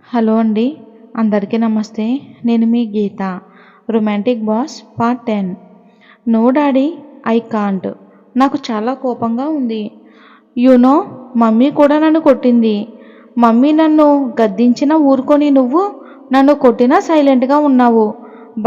Hello అండి. అందరికీ నమస్తే. నేను మీ Geetha. Romantic boss part 10. No daddy, I can't. నాకు చాలా కోపంగా ఉంది. నో, మమ్మీ కూడా నన్ను కొట్టింది. మమ్మీ నన్ను గద్దించినా ఊరుకొని నువ్వు నన్ను కొట్టినా సైలెంట్గా ఉన్నావు.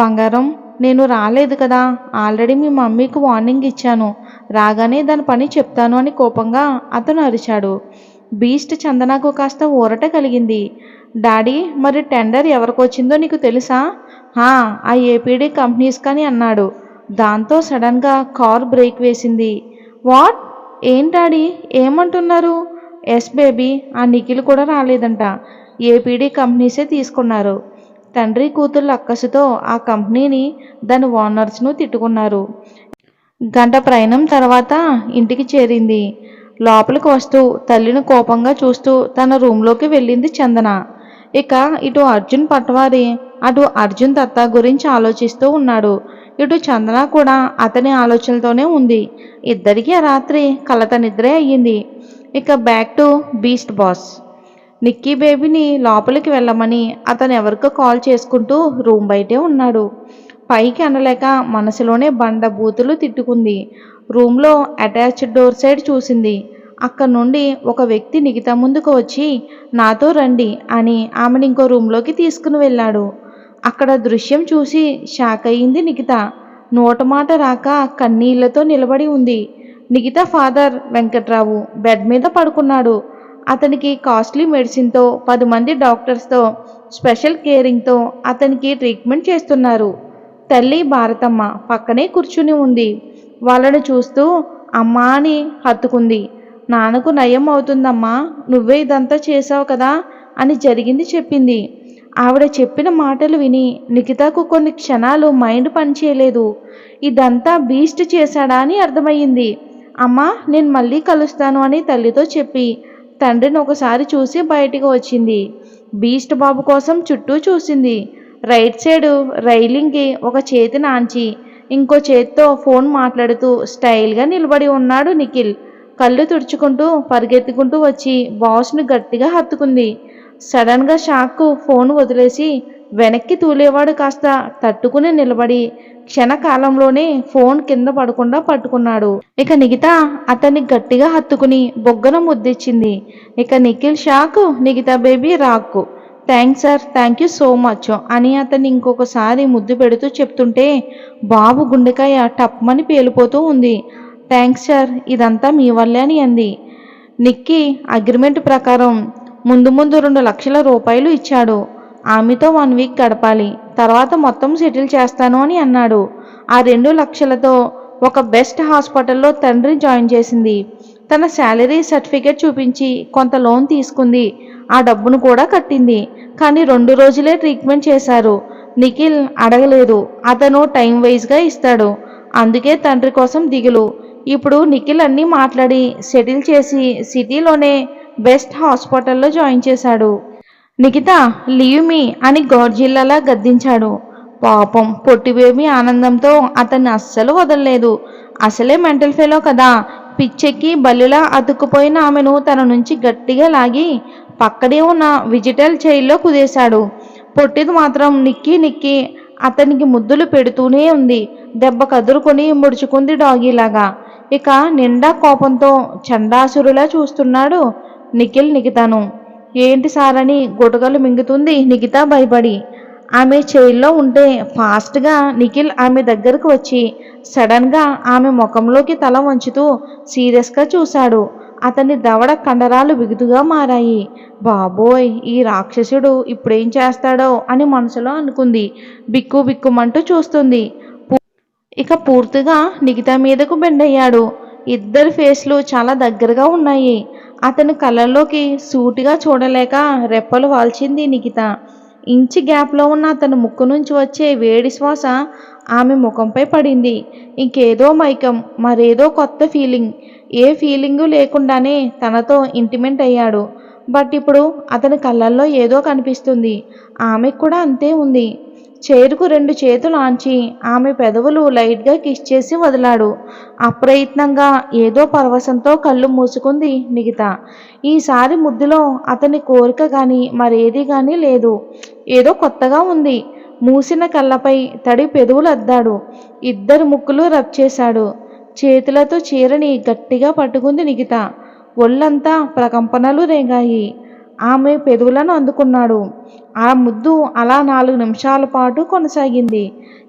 బంగారం, నేను రాలేదు కదా, ఆల్రెడీ మీ మమ్మీకి వార్నింగ్ ఇచ్చాను. రాగానే దాని పని చెప్తాను అని కోపంగా అతను అరిచాడు. బీస్ట్ చందనకు కాస్త ఊరట కలిగింది. డాడీ, మరి టెండర్ ఎవరికొచ్చిందో నీకు తెలుసా? ఆ ఏపీడీ కంపెనీస్ కని అన్నాడు. దాంతో సడన్గా కార్ బ్రేక్ వేసింది. వాట్? ఏం డాడీ, ఏమంటున్నారు? ఎస్ బేబీ, ఆ నిఖిల్ కూడా రాలేదంట. ఏపీడీ కంపెనీసే తీసుకున్నారు. తండ్రి కూతుళ్ళ అక్కసుతో ఆ కంపెనీని దాని ఓనర్స్ను తిట్టుకున్నారు. గంట ప్రయాణం తర్వాత ఇంటికి చేరింది. లోపలికి వస్తూ తల్లిని కోపంగా చూస్తూ తన రూంలోకి వెళ్ళింది చందన. ఇక ఇటు అర్జున్ పట్వారి అటు అర్జున్ దత్త గురించి ఆలోచిస్తూ ఉన్నాడు. ఇటు చందన కూడా అతని ఆలోచనలతోనే ఉంది. ఇద్దరికీ రాత్రి కలత నిద్రే అయ్యింది. ఇక back to beast boss. Nikki బేబీని లోపలికి వెళ్ళమని అతను ఎవరికో కాల్ చేసుకుంటూ రూమ్ బయటే ఉన్నాడు. పైకి అనలేక మనసులోనే బండ బూతులు తిట్టుకుంది. రూమ్లో అటాచ్డ్ డోర్ సైడ్ చూసింది. అక్కడి నుండి ఒక వ్యక్తి నిఖిత ముందుకు వచ్చి నాతో రండి అని ఆమెను ఇంకో రూమ్లోకి తీసుకుని వెళ్ళాడు. అక్కడ దృశ్యం చూసి షాక్ అయ్యింది నిఖిత. నోట మాట రాక కన్నీళ్లతో నిలబడి ఉంది. నిఖిత ఫాదర్ వెంకట్రావు బెడ్ మీద పడుకున్నాడు. అతనికి కాస్ట్లీ మెడిసిన్తో 10 మంది డాక్టర్స్తో స్పెషల్ కేరింగ్తో అతనికి ట్రీట్మెంట్ చేస్తున్నారు. తల్లి భారతమ్మ పక్కనే కూర్చుని ఉంది. వాళ్ళను చూస్తూ అమ్మా అని హత్తుకుంది. నాన్నకు నయం అవుతుందమ్మా, నువ్వే ఇదంతా చేశావు కదా అని జరిగింది చెప్పింది. ఆవిడ చెప్పిన మాటలు విని నిఖితకు కొన్ని క్షణాలు మైండ్ పనిచేయలేదు. ఇదంతా బీస్ట్ చేశాడా అని అర్థమయ్యింది. అమ్మా, నేను మళ్ళీ కలుస్తాను అని తల్లితో చెప్పి తండ్రిని ఒకసారి చూసి బయటికి వచ్చింది. బీస్ట్ బాబు కోసం చుట్టూ చూసింది. రైట్ సైడ్ రైలింగ్కి ఒక చేతిని ఆంచి ఇంకో చేతితో ఫోన్ మాట్లాడుతూ స్టైల్గా నిలబడి ఉన్నాడు నిఖిల్. కళ్ళు తుడుచుకుంటూ పరిగెత్తుకుంటూ వచ్చి బాస్ను గట్టిగా హత్తుకుంది. సడన్గా షాక్కు ఫోన్ వదిలేసి వెనక్కి తూలేవాడు కాస్త తట్టుకుని నిలబడి క్షణకాలంలోనే ఫోన్ కింద పడకుండా పట్టుకున్నాడు. ఇక నిఖిత అతన్ని గట్టిగా హత్తుకుని బొగ్గన ముద్దిచ్చింది. ఇక నిఖిల్ షాక్, నిఖిత బేబీ రాక్కు. Thanks sir, thank you so much అని అతన్ని ఇంకొకసారి ముద్దు పెడుతూ చెప్తుంటే బాబు గుండెకాయ టప్మని పేలిపోతూ ఉంది. థ్యాంక్స్ సార్, ఇదంతా మీ వల్లే అని అంది. నిక్కీ అగ్రిమెంట్ ప్రకారం ముందు 2 లక్షల రూపాయలు ఇచ్చాడు. ఆమెతో 1 వీక్ గడపాలి, తర్వాత మొత్తం సెటిల్ చేస్తాను అని అన్నాడు. ఆ 2 లక్షలతో ఒక బెస్ట్ హాస్పిటల్లో తండ్రి జాయిన్ చేసింది. తన శాలరీ సర్టిఫికేట్ చూపించి కొంత లోన్ తీసుకుంది. ఆ డబ్బును కూడా కట్టింది. కానీ 2 రోజులే ట్రీట్మెంట్ చేశారు. నిఖిల్ అడగలేదు, అతను టైం వైజ్గా ఇస్తాడు. అందుకే తండ్రి కోసం దిగులు. ఇప్పుడు నిఖిల్ అన్నీ మాట్లాడి సెటిల్ చేసి సిటీలోనే బెస్ట్ హాస్పిటల్లో జాయిన్ చేశాడు. నిఖిత, లీవ్ మీ అని గోర్జిల్లాలా గద్దించాడు. పాపం పొట్టి బేబీ ఆనందంతో అతన్ని అస్సలు వదలలేదు. అసలే మెంటల్ ఫెలో కదా, పిచ్చెక్కి బల్లిలా అతుక్కుపోయిన ఆమెను తన నుంచి గట్టిగా లాగి పక్కనే ఉన్న విజిటల్ చైర్లో కుదేశాడు. పొట్టిది మాత్రం నిక్కి అతనికి ముద్దులు పెడుతూనే ఉంది. దెబ్బ కదురుకొని ముడుచుకుంది డాగీలాగా. ఇక నిండా కోపంతో చండాసురులా చూస్తున్నాడు నిఖిల్ నిఖితను. ఏంటి సారని గుటకలు మింగుతుంది నిఖిత భయపడి. ఆమె చైర్లో ఉంటే ఫాస్ట్గా నిఖిల్ ఆమె దగ్గరకు వచ్చి సడన్గా ఆమె ముఖంలోకి తల వంచుతూ సీరియస్గా చూశాడు. అతని దవడ కండరాలు బిగుతుగా మారాయి. బాబోయ్, ఈ రాక్షసుడు ఇప్పుడేం చేస్తాడో అని మనసులో అనుకుంది. బిక్కుమంటూ చూస్తుంది. ఇక పూర్తిగా నిఖిత మీదకు బెండయ్యాడు. ఇద్దరి ఫేస్లు చాలా దగ్గరగా ఉన్నాయి. అతని కళ్ళల్లోకి సూటిగా చూడలేక రెప్పలు వాల్చింది నిఖిత. ఇంచి గ్యాప్లో ఉన్న అతని ముక్కు నుంచి వచ్చే వేడి శ్వాస ఆమె ముఖంపై పడింది. ఇంకేదో మైకం, మరేదో కొత్త ఫీలింగ్. ఏ ఫీలింగు లేకుండానే తనతో ఇంటిమేట్ అయ్యాడు. బట్ ఇప్పుడు అతని కళ్ళల్లో ఏదో కనిపిస్తుంది. ఆమెకు కూడా అంతే ఉంది. చైరుకు 2 చేతులు ఆంచి ఆమె పెదవులు లైట్గా కిస్ చేసి వదిలాడు. అప్రయత్నంగా ఏదో పరవశంతో కళ్ళు మూసుకుంది నిఖిత. ఈసారి ముద్దులో అతని కోరిక గాని మరేది గాని లేదు. ఏదో కొత్తగా ఉంది. మూసిన కళ్ళపై తడి పెదవులు అద్దాడు. ఇద్దరు ముక్కులు రబ్ చేశాడు. చేతులతో చీరని గట్టిగా పట్టుకుంది నిఖిత. ఒళ్ళంతా ప్రకంపనలు రేగాయి. ఆమె పెదవులను అందుకున్నాడు. ఆ ముద్దు అలా 4 నిమిషాల పాటు కొనసాగింది.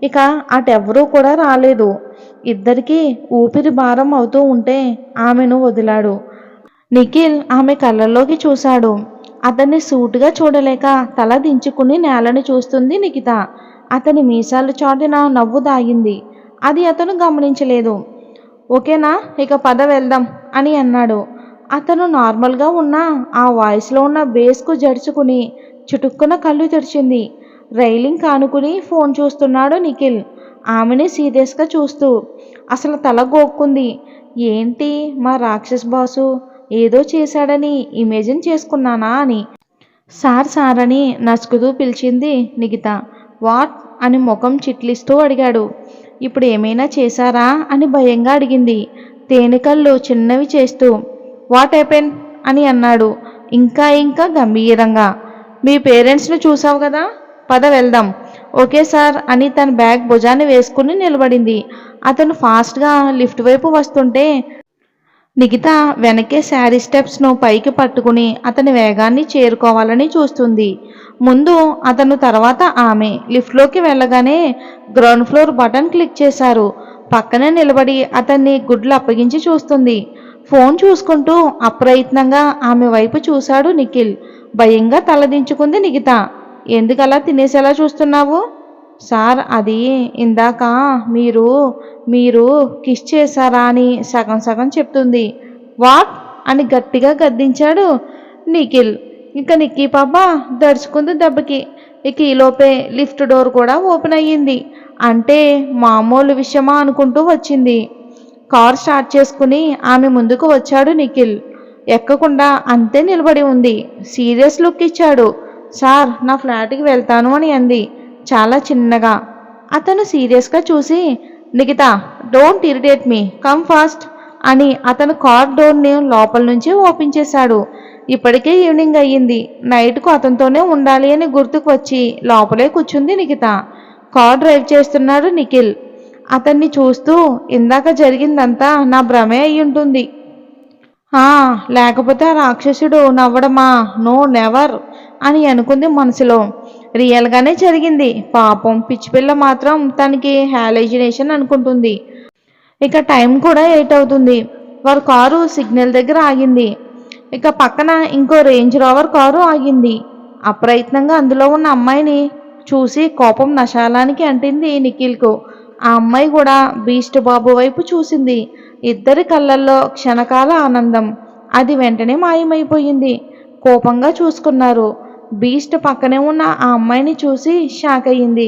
ఇక అటెవ్వరూ కూడా రాలేదు. ఇద్దరికీ ఊపిరి భారం అవుతూ ఉంటే ఆమెను వదిలాడు. నిఖిల్ ఆమె కళ్ళల్లోకి చూశాడు. అతన్ని సూటిగా చూడలేక తల దించుకుని నేలను చూస్తుంది నిఖిత. అతని మీసాలు చాటున నవ్వు దాగింది. అది అతను గమనించలేదు. ఓకేనా, ఇక పద వెళ్దాం అని అన్నాడు. అతను నార్మల్గా ఉన్న ఆ వాయిస్లో ఉన్న బేస్కు జడుచుకుని చుటుక్కున కళ్ళు తెరిచింది. రైలింగ్ కానుకుని ఫోన్ చూస్తున్నాడు నిఖిల్. ఆమెని సీరియస్గా చూస్తూ అసలు తల గోక్కుంది. ఏంటి మా రాక్షస్ బాసు ఏదో చేశాడని ఇమేజిన్ చేసుకున్నానా అని. సార్ సార్ అని నసుకుతూ పిలిచింది నిఖిత. వాట్ అని ముఖం చిట్లిస్తూ అడిగాడు. ఇప్పుడు ఏమైనా చేశారా అని భయంగా అడిగింది, తేనెకళ్ళు చిన్నవి చేస్తూ. వాట్ హ్యాపెన్ అని అన్నాడు ఇంకా ఇంకా గంభీరంగా. మీ పేరెంట్స్ను చూసావు కదా, పద వెళ్దాం. ఓకే సార్ అని తన బ్యాగ్ భుజాన్ని వేసుకుని నిలబడింది. అతను ఫాస్ట్గా లిఫ్ట్ వైపు వస్తుంటే నిఖిత వెనకే శారీ స్టెప్స్ను పైకి పట్టుకుని అతని వేగాన్ని చేరుకోవాలని చూస్తుంది. ముందు అతను, తర్వాత ఆమె లిఫ్ట్లోకి వెళ్ళగానే గ్రౌండ్ ఫ్లోర్ బటన్ క్లిక్ చేశారు. పక్కనే నిలబడి అతన్ని గుడ్లు అప్పగించి చూస్తుంది. ఫోన్ చూసుకుంటూ అప్రయత్నంగా ఆమె వైపు చూశాడు నిఖిల్. భయంగా తలదించుకుంది నిఖిత. ఎందుకలా తినేసేలా చూస్తున్నావు? సార్ అది ఇందాక మీరు మీరు కిస్ చేశారా అని సగం సగం చెప్తుంది. వాట్ అని గట్టిగా గద్దించాడు నిఖిల్. ఇక నిక్కీ పాప దడుచుకుంది దెబ్బకి. ఇక ఈలోపే లిఫ్ట్ డోర్ కూడా ఓపెన్ అయ్యింది. అంటే మామూలు విషయమా అనుకుంటూ వచ్చింది. కార్ స్టార్ట్ చేసుకుని ఆమె ముందుకు వచ్చాడు నిఖిల్. ఎక్కకుండా అంతే నిలబడి ఉంది. సీరియస్ లుక్ ఇచ్చాడు. సార్ నా ఫ్లాట్కి వెళ్తాను అని అంది చాలా చిన్నగా. అతను సీరియస్గా చూసి, Nikhita don't irritate me, come fast అని అతను కార్ డోర్ని లోపల నుంచి ఓపెన్ చేశాడు. ఇప్పటికే ఈవినింగ్ అయ్యింది. నైట్కు అతనితోనే ఉండాలి అని గుర్తుకు వచ్చి లోపలే కూర్చుంది నిఖిత. కార్ డ్రైవ్ చేస్తున్నాడు నిఖిల్. అతన్ని చూస్తూ ఇందాక జరిగిందంతా నా భ్రమే అయ్యుంటుంది. లేకపోతే ఆ రాక్షసుడు నవ్వడమా? నో నెవర్ అని అనుకుంది మనసులో. రియల్గానే జరిగింది. పాపం పిచ్చిపిల్ల మాత్రం తనకి హాలైజినేషన్ అనుకుంటుంది. ఇక టైం కూడా 8 అవుతుంది. వారి కారు సిగ్నల్ దగ్గర ఆగింది. ఇక పక్కన ఇంకో రేంజ్ రోవర్ కారు ఆగింది. అప్రయత్నంగా అందులో ఉన్న అమ్మాయిని చూసి కోపం నశాలానికి అంటింది నిఖిల్కు. ఆ అమ్మాయి కూడా బీస్ట్ బాబు వైపు చూసింది. ఇద్దరి కళ్ళల్లో క్షణకాల ఆనందం. అది వెంటనే మాయమైపోయింది. కోపంగా చూసుకున్నారు. బీస్ట్ పక్కనే ఉన్న ఆ అమ్మాయిని చూసి షాక్ అయ్యింది.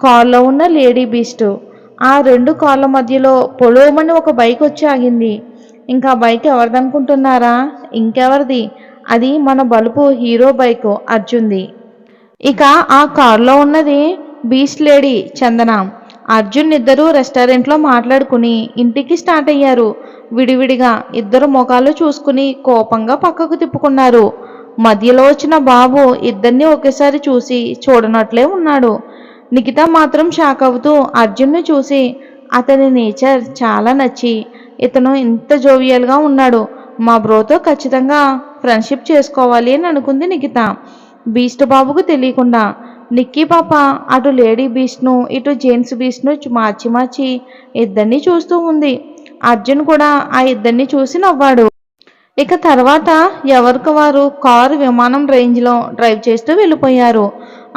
కార్లో ఉన్న లేడీ బీస్ట్. ఆ 2 కార్ల మధ్యలో పొలోమని ఒక బైక్ వచ్చి ఆగింది. ఇంకా బైక్ ఎవరిదనుకుంటున్నారా? ఇంకెవరిది, అది మన బలుపు హీరో బైక్ అర్జున్ది. ఇక ఆ కారులో ఉన్నది బీస్ట్ లేడీ చందన. అర్జున్ ఇద్దరు రెస్టారెంట్లో మాట్లాడుకుని ఇంటికి స్టార్ట్ అయ్యారు. విడివిడిగా ఇద్దరు ముఖాలు చూసుకుని కోపంగా పక్కకు తిప్పుకున్నారు. మధ్యలో వచ్చిన బాబు ఇద్దరిని ఒకేసారి చూసి చూడనట్లే ఉన్నాడు. నిఖిత మాత్రం షాక్ అవుతూ అర్జున్ని చూసి అతని నేచర్ చాలా నచ్చి, ఇతను ఇంత జోవియల్గా ఉన్నాడు, మా బ్రోతో ఖచ్చితంగా ఫ్రెండ్షిప్ చేసుకోవాలి అని అనుకుంది నిఖిత. బీస్ట్ బాబుకు తెలియకుండా నిక్కీ పాప అటు లేడీ బీస్ట్ను ఇటు జెంట్స్ బీస్ట్ను మార్చి మార్చి ఇద్దరిని చూస్తూ ఉంది. అర్జున్ కూడా ఆ ఇద్దరిని చూసి నవ్వాడు. ఇక తర్వాత ఎవరికి వారు కారు విమానం రేంజ్లో డ్రైవ్ చేస్తూ వెళ్ళిపోయారు.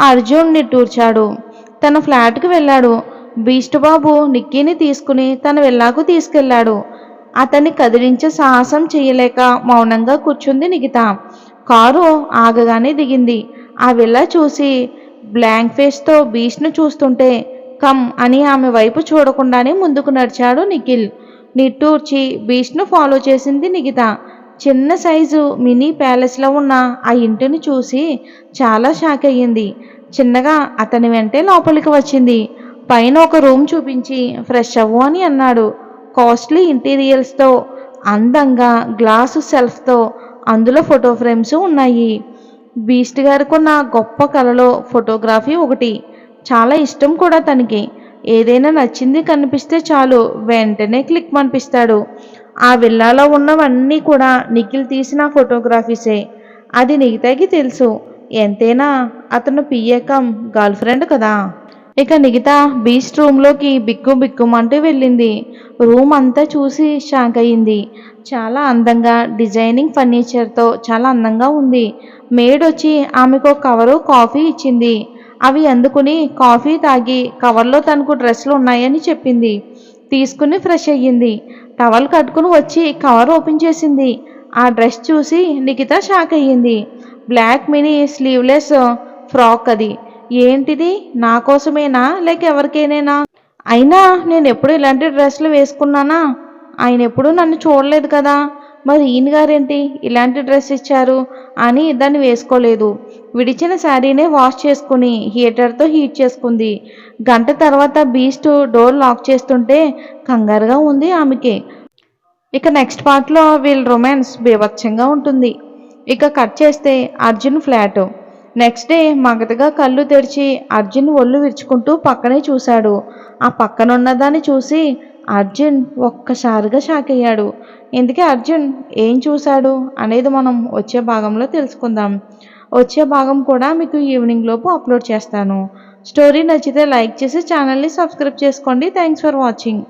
అర్జున్ నిట్టూర్చాడు. తన ఫ్లాట్కి వెళ్ళాడు. బీస్ట్ బాబు నిక్కీని తీసుకుని తన వెళ్ళాకు తీసుకెళ్లాడు. అతన్ని కదిలించే సాహసం చేయలేక మౌనంగా కూర్చుంది నిఖిత. కారు ఆగగానే దిగింది. ఆ విల్లా చూసి బ్లాంక్ ఫేస్తో బీచ్ను చూస్తుంటే కమ్ అని ఆమె వైపు చూడకుండానే ముందుకు నడిచాడు నిఖిల్. నిట్టూర్చి బీచ్ను ఫాలో చేసింది నిఖిత. చిన్న సైజు మినీ ప్యాలెస్లో ఉన్న ఆ ఇంటిని చూసి చాలా షాక్ అయ్యింది. చిన్నగా అతని వెంటే లోపలికి వచ్చింది. పైన ఒక రూమ్ చూపించి ఫ్రెష్ అవ్వు అని అన్నాడు. కాస్ట్లీ ఇంటీరియర్స్తో, అందంగా గ్లాసు సెల్ఫ్తో, అందులో ఫోటో ఫ్రేమ్స్ ఉన్నాయి. బీస్ట్ గారికున్న గొప్ప కళలో ఫోటోగ్రఫీ ఒకటి. చాలా ఇష్టం కూడా తనకి. ఏదైనా నచ్చింది కనిపిస్తే చాలు వెంటనే క్లిక్ మనిపిస్తాడు. ఆ విల్లాలో ఉన్నవన్నీ కూడా నిఖిల్ తీసిన ఫోటోగ్రఫీసే. అది నిఖితకి తెలుసు. ఎంతైనా అతను పిఏ కమ్ గర్ల్ ఫ్రెండ్ కదా. ఇక నిఖిత బీస్ట్ రూమ్లోకి బిక్కు బిక్కుమంటూ వెళ్ళింది. రూమ్ అంతా చూసి షాక్ అయింది. చాలా అందంగా డిజైనింగ్ ఫర్నిచర్తో చాలా అందంగా ఉంది. మేడ్ వచ్చి ఆమెకు కవరు కాఫీ ఇచ్చింది. అవి అందుకుని కాఫీ తాగి కవర్లో తనకు డ్రెస్సులు ఉన్నాయని చెప్పింది. తీసుకుని ఫ్రెష్ అయ్యింది. టవల్ కట్టుకుని వచ్చి కవర్ ఓపెన్ చేసింది. ఆ డ్రెస్ చూసి నిఖిత షాక్ అయ్యింది. బ్లాక్ మినీ స్లీవ్లెస్ ఫ్రాక్ అది. ఏంటిది, నా కోసమేనా లేక ఎవరికైనా? అయినా నేను ఎప్పుడు ఇలాంటి డ్రెస్సులు వేసుకున్నానా? ఆయన ఎప్పుడూ నన్ను చూడలేదు కదా. మరి ఈయన గారేంటి ఇలాంటి డ్రెస్ ఇచ్చారు అని దాన్ని వేసుకోలేదు. విడిచిన శారీనే వాష్ చేసుకుని హీటర్తో హీట్ చేసుకుంది. గంట తర్వాత బీస్ట్ డోర్ లాక్ చేస్తుంటే కంగారుగా ఉంది ఆమెకి. ఇక నెక్స్ట్ పార్ట్లో వీళ్ళ రొమాన్స్ బీభత్సంగా ఉంటుంది. ఇక కట్ చేస్తే అర్జున్ ఫ్లాట్. నెక్స్ట్ డే మగతగా కళ్ళు తెరిచి అర్జున్ ఒళ్ళు విరుచుకుంటూ పక్కనే చూశాడు. ఆ పక్కనున్నదాన్ని చూసి అర్జున్ ఒక్కసారిగా షాక్ అయ్యాడు. ఇందుకే అర్జున్ ఏం చూశాడు అనేది మనం వచ్చే భాగంలో తెలుసుకుందాం. వచ్చే భాగం కూడా మీకు ఈవినింగ్ లోపు అప్లోడ్ చేస్తాను. స్టోరీ నచ్చితే లైక్ చేసి ఛానల్ని సబ్స్క్రైబ్ చేసుకోండి. Thanks for watching.